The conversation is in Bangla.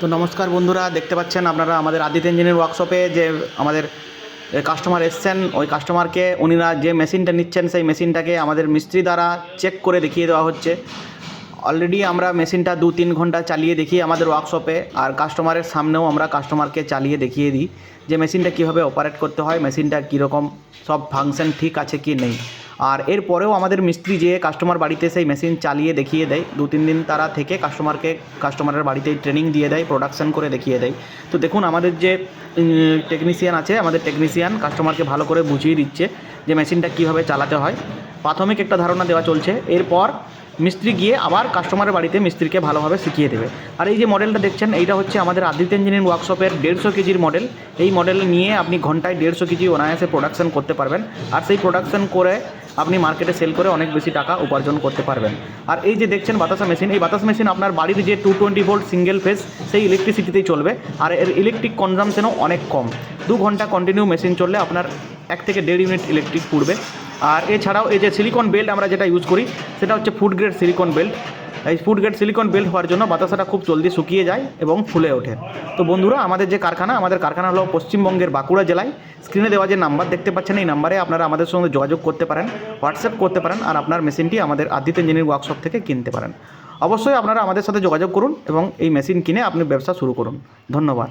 তো নমস্কার বন্ধুরা, দেখতে পাচ্ছেন আপনারা আমাদের আদিত্য ইঞ্জিনিয়ারিং ওয়ার্কশপে যে আমাদের কাস্টমার এসছেন, ওই কাস্টমারকে উনিরা যে মেশিনটা নিচ্ছেন সেই মেশিনটাকে আমাদের মিস্ত্রি দ্বারা চেক করে দেখিয়ে দেওয়া হচ্ছে। অলরেডি আমরা মেশিনটা 2-3 ঘন্টা চালিয়ে দেখি আমাদের ওয়ার্কশপে, আর কাস্টমারের সামনেও আমরা কাস্টমারকে চালিয়ে দেখিয়ে দিই যে মেশিনটা কীভাবে অপারেট করতে হয়, মেশিনটা কীরকম সব ফাংশন ঠিক আছে কি নেই। আর এরপরেও আমাদের মিস্ত্রি যে কাস্টমার বাড়িতে সেই মেশিন চালিয়ে দেখিয়ে দেয়, 2-3 দিন তারা থেকে কাস্টমারের বাড়িতেই ট্রেনিং দিয়ে দেয়, প্রোডাকশন করে দেখিয়ে দেয়। তো দেখুন আমাদের যে টেকনিশিয়ান আছে, আমাদের টেকনিশিয়ান কাস্টমারকে ভালো করে বুঝিয়ে দিচ্ছে যে মেশিনটা কীভাবে চালাতে হয়। প্রাথমিক একটা ধারণা দেওয়া চলছে, এরপর মিস্ত্রি গিয়ে আবার কাস্টমারের বাড়িতে মিস্ত্রিকে ভালোভাবে শিখিয়ে দেবে। আর এই যে মডেলটা দেখছেন, এইটা হচ্ছে আমাদের আদিত্য ইঞ্জিনিয়ারিং ওয়ার্কশপের 150 কেজির মডেল। এই মডেল নিয়ে আপনি ঘন্টায় 150 কেজি অনায়াসে প্রোডাকশন করতে পারবেন, আর সেই প্রোডাকশন করে আপনি মার্কেটে সেল করে অনেক বেশি টাকা উপার্জন করতে পারবেন। আর এই যে দেখছেন বাতাসা মেশিন, এই বাতাস মেশিন আপনার বাড়ির যে 220 ভোল্ট সিঙ্গেল ফেজ সেই ইলেকট্রিসিটিতেই চলবে, আর এর ইলেকট্রিক কনজামশনও অনেক কম। 2 ঘন্টা কন্টিনিউ মেশিন চললে আপনার 1 থেকে 1.5 ইউনিট ইলেকট্রিক পুড়বে। আর এছাড়াও এই যে সিলিকন বেল্ট আমরা যেটা ইউজ করি, সেটা হচ্ছে ফুড গ্রেড সিলিকন বেল্ট। এই ফুড গ্রেড সিলিকন বেল্ট হওয়ার জন্য বাতাসাটা খুব জলদি শুকিয়ে যায় এবং ফুলে ওঠে। তো বন্ধুরা, আমাদের কারখানা হলো পশ্চিমবঙ্গের বাঁকুড়া জেলায়। স্ক্রিনে দেওয়া যে নাম্বার দেখতে পাচ্ছেন, এই নাম্বারে আপনারা আমাদের সঙ্গে যোগাযোগ করতে পারেন, হোয়াটসঅ্যাপ করতে পারেন, আর আপনার মেশিনটি আমাদের আদিত্য ইঞ্জিনিয়ারিং ওয়ার্কশপ থেকে কিনতে পারেন। অবশ্যই আপনারা আমাদের সাথে যোগাযোগ করুন এবং এই মেশিন কিনে আপনি ব্যবসা শুরু করুন। ধন্যবাদ।